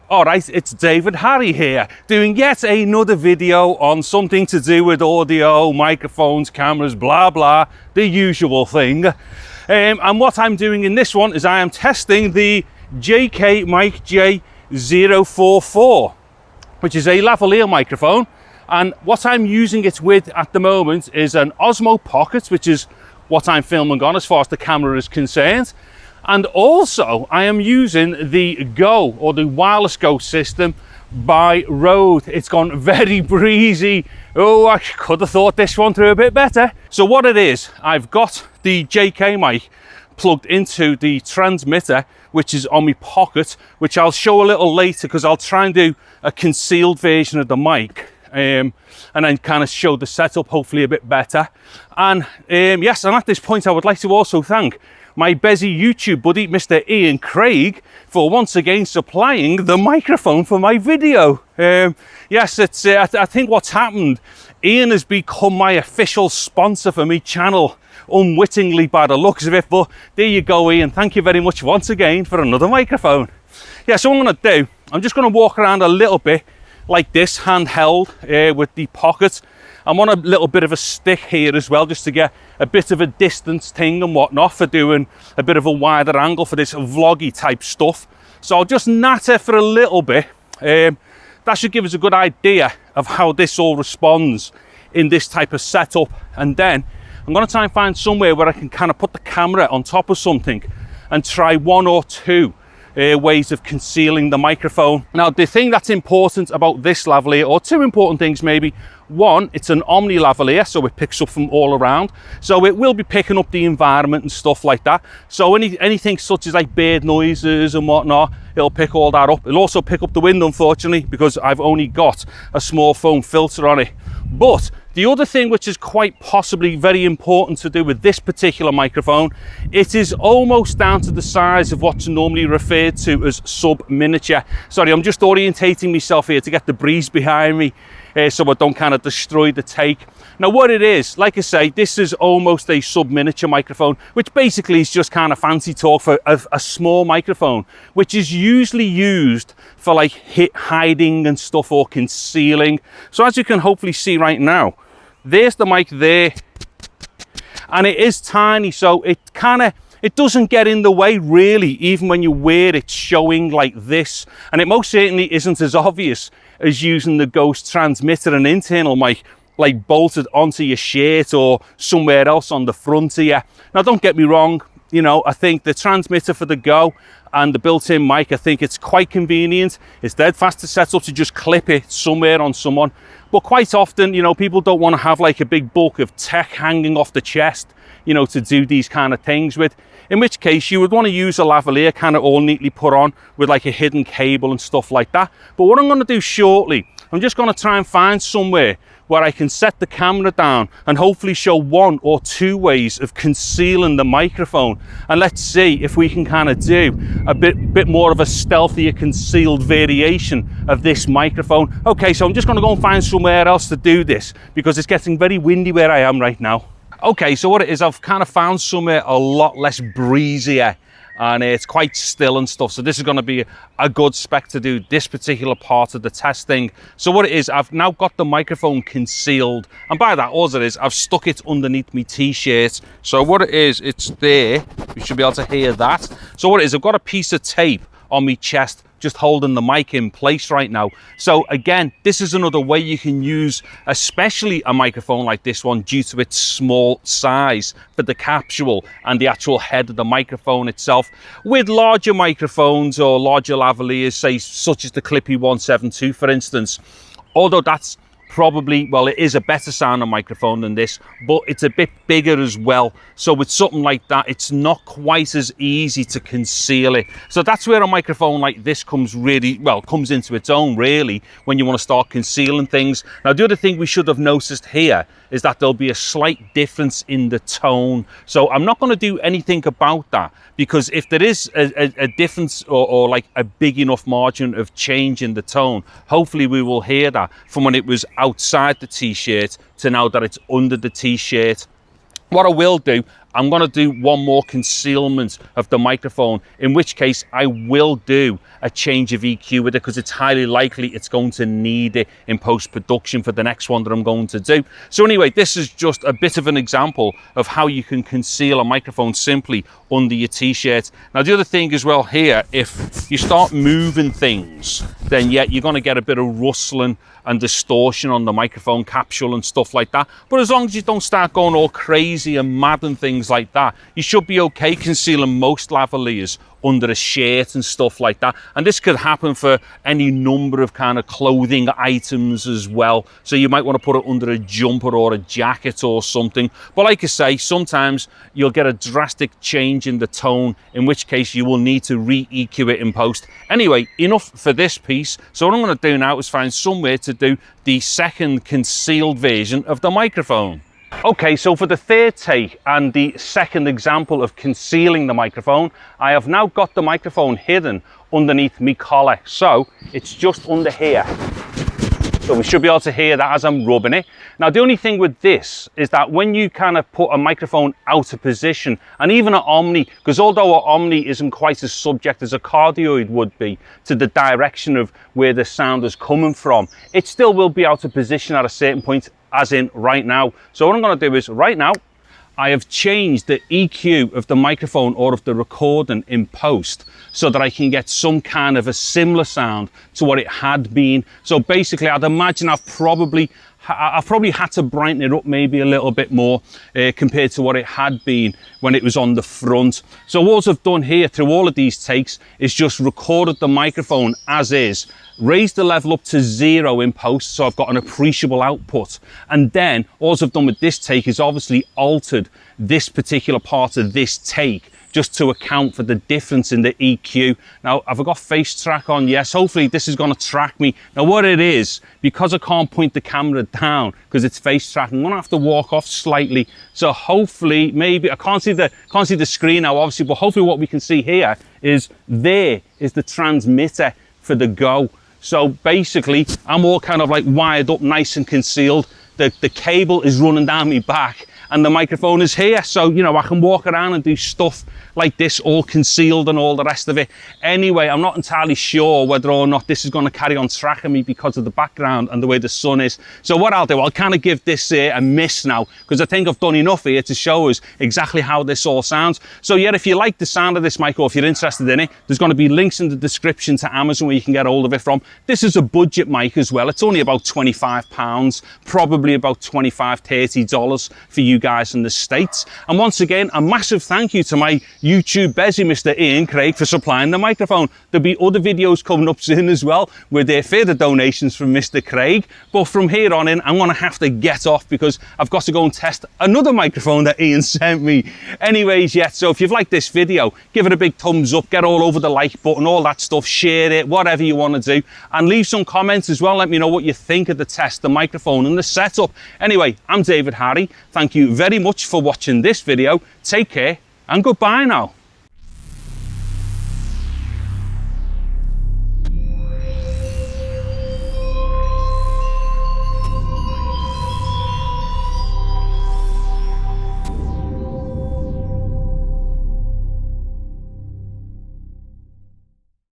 Alright, it's David Harry here, doing yet another video on something to do with audio, microphones, cameras, blah blah, the usual thing. And what I'm doing in this one is I am testing the JK Mic J044, which is a lavalier microphone. And what I'm using it with at the moment is an Osmo Pocket, which is what I'm filming on as far as the camera is concerned. And also I am using the Go, or the wireless Go system by Rode. It's gone very breezy. Oh, I could have thought this one through a bit better. So what it is, I've got the JK mic plugged into the transmitter, which is on my Pocket, which I'll show a little later because I'll try and do a concealed version of the mic. And then kind of show the setup hopefully a bit better. And yes, and at this point I would like to also thank my busy YouTube buddy, Mr. Ian Craig, for once again supplying the microphone for my video. Yes, it's I think what's happened, Ian has become my official sponsor for my channel, unwittingly by the looks of it. But there you go, Ian. Thank you very much once again for another microphone. Yeah, so what I'm going to do, I'm just going to walk around a little bit like this, handheld, with the Pocket. I'm on a little bit of a stick here as well, just to get a bit of a distance thing and whatnot for doing a bit of a wider angle for this vloggy type stuff. So I'll just natter for a little bit. That should give us a good idea of how this all responds in this type of setup. And then I'm going to try and find somewhere where I can kind of put the camera on top of something and try one or two ways of concealing the microphone. Now, the thing that's important about this lavalier, or two important things maybe. One, it's an omni lavalier, so it picks up from all around. So it will be picking up the environment and stuff like that. So anything such as like bird noises and whatnot, it'll pick all that up. It'll also pick up the wind, unfortunately, because I've only got a small foam filter on it. But the other thing which is quite possibly very important to do with this particular microphone, it is almost down to the size of what's normally referred to as sub-miniature. Sorry, I'm just orientating myself here to get the breeze behind me, so I don't kind of destroy the take. Now what it is, like I say, this is almost a sub-miniature microphone, which basically is just kind of fancy talk for a small microphone, which is usually used for like hiding and stuff, or concealing. So as you can hopefully see right now, there's the mic there, and it is tiny, so it doesn't get in the way really, even when you wear it showing like this. And it most certainly isn't as obvious as using the Ghost transmitter and internal mic like bolted onto your shirt or somewhere else on the front here. Now don't get me wrong, you know, I think the transmitter for the Go and the built-in mic, I think it's quite convenient. It's dead fast to set up to just clip it somewhere on someone. But quite often, you know, people don't want to have like a big bulk of tech hanging off the chest, you know, to do these kind of things with. In which case you would want to use a lavalier kind of all neatly put on with like a hidden cable and stuff like that. But what I'm going to do shortly, I'm just going to try and find somewhere where I can set the camera down and hopefully show one or two ways of concealing the microphone. And let's see if we can kind of do a bit more of a stealthier concealed variation of this microphone. Okay, so I'm just going to go and find somewhere else to do this because it's getting very windy where I am right now. Okay, so what it is, I've kind of found somewhere a lot less breezier, and it's quite still and stuff. So this is going to be a good spec to do this particular part of the testing. So what it is, I've now got the microphone concealed, and by that, all it is, I've stuck it underneath my t-shirt. So what it is, it's there. You should be able to hear that. So what it is, I've got a piece of tape on my chest just holding the mic in place right now. So again, this is another way you can use especially a microphone like this one due to its small size for the capsule and the actual head of the microphone itself. With larger microphones or larger lavaliers, say such as the Clippy 172 for instance, although that's probably, well, it is a better sounding microphone than this, but it's a bit bigger as well. So with something like that, it's not quite as easy to conceal it. So that's where a microphone like this comes into its own really, when you want to start concealing things. Now the other thing we should have noticed here is that there'll be a slight difference in the tone. So I'm not going to do anything about that, because if there is a difference or like a big enough margin of change in the tone, hopefully we will hear that from when it was outside the t-shirt to now that it's under the t-shirt. What I will do, I'm going to do one more concealment of the microphone, in which case I will do a change of EQ with it, because it's highly likely it's going to need it in post-production for the next one that I'm going to do. So anyway, this is just a bit of an example of how you can conceal a microphone simply under your t-shirt. Now the other thing as well here, if you start moving things, then yeah, you're going to get a bit of rustling and distortion on the microphone capsule and stuff like that. But as long as you don't start going all crazy and mad and things like that, you should be okay concealing most lavaliers under a shirt and stuff like that. And this could happen for any number of kind of clothing items as well. So you might want to put it under a jumper or a jacket or something. But like I say, sometimes you'll get a drastic change in the tone, in which case you will need to re-EQ it in post. Anyway, enough for this piece. So what I'm going to do now is find somewhere to do the second concealed version of the microphone. Okay, so for the third take and the second example of concealing the microphone, I have now got the microphone hidden underneath my collar. So it's just under here. So we should be able to hear that as I'm rubbing it. Now, the only thing with this is that when you kind of put a microphone out of position, and even an Omni, because although an Omni isn't quite as subject as a cardioid would be to the direction of where the sound is coming from, it still will be out of position at a certain point, as in right now. So what I'm going to do is right now, I have changed the EQ of the microphone or of the recording in post so that I can get some kind of a similar sound to what it had been. So basically, I'd imagine I've probably had to brighten it up maybe a little bit more compared to what it had been when it was on the front. So what I've done here through all of these takes is just recorded the microphone as is, raised the level up to 0 in post, so I've got an appreciable output. And then all I've done with this take is obviously altered this particular part of this take just to account for the difference in the EQ. Now, have I got face track on? Yes, hopefully this is going to track me. Now what it is, because I can't point the camera down because it's face track, I'm going to have to walk off slightly. So hopefully, maybe, I can't see the screen now obviously, but hopefully what we can see here is there is the transmitter for the Go. So basically, I'm all kind of like wired up nice and concealed. The cable is running down my back and the microphone is here. So, you know, I can walk around and do stuff like this, all concealed and all the rest of it. Anyway, I'm not entirely sure whether or not this is going to carry on tracking me because of the background and the way the sun is. So what I'll do, I'll kind of give this a miss now, because I think I've done enough here to show us exactly how this all sounds. So yeah, if you like the sound of this mic, or if you're interested in it, there's going to be links in the description to Amazon where you can get hold of it from. This is a budget mic as well. It's only about £25, probably about $25, $30 for you guys in the States. And once again, a massive thank you to my YouTube Bezzy, Mr. Ian Craig, for supplying the microphone. There'll be other videos coming up soon as well with further donations from Mr. Craig. But from here on in, I'm going to have to get off because I've got to go and test another microphone that Ian sent me. Anyways, yeah, so if you've liked this video, give it a big thumbs up, get all over the like button, all that stuff, share it, whatever you want to do, and leave some comments as well. Let me know what you think of the test, the microphone and the setup. Anyway, I'm David Harry. Thank you very much for watching this video. Take care and goodbye now.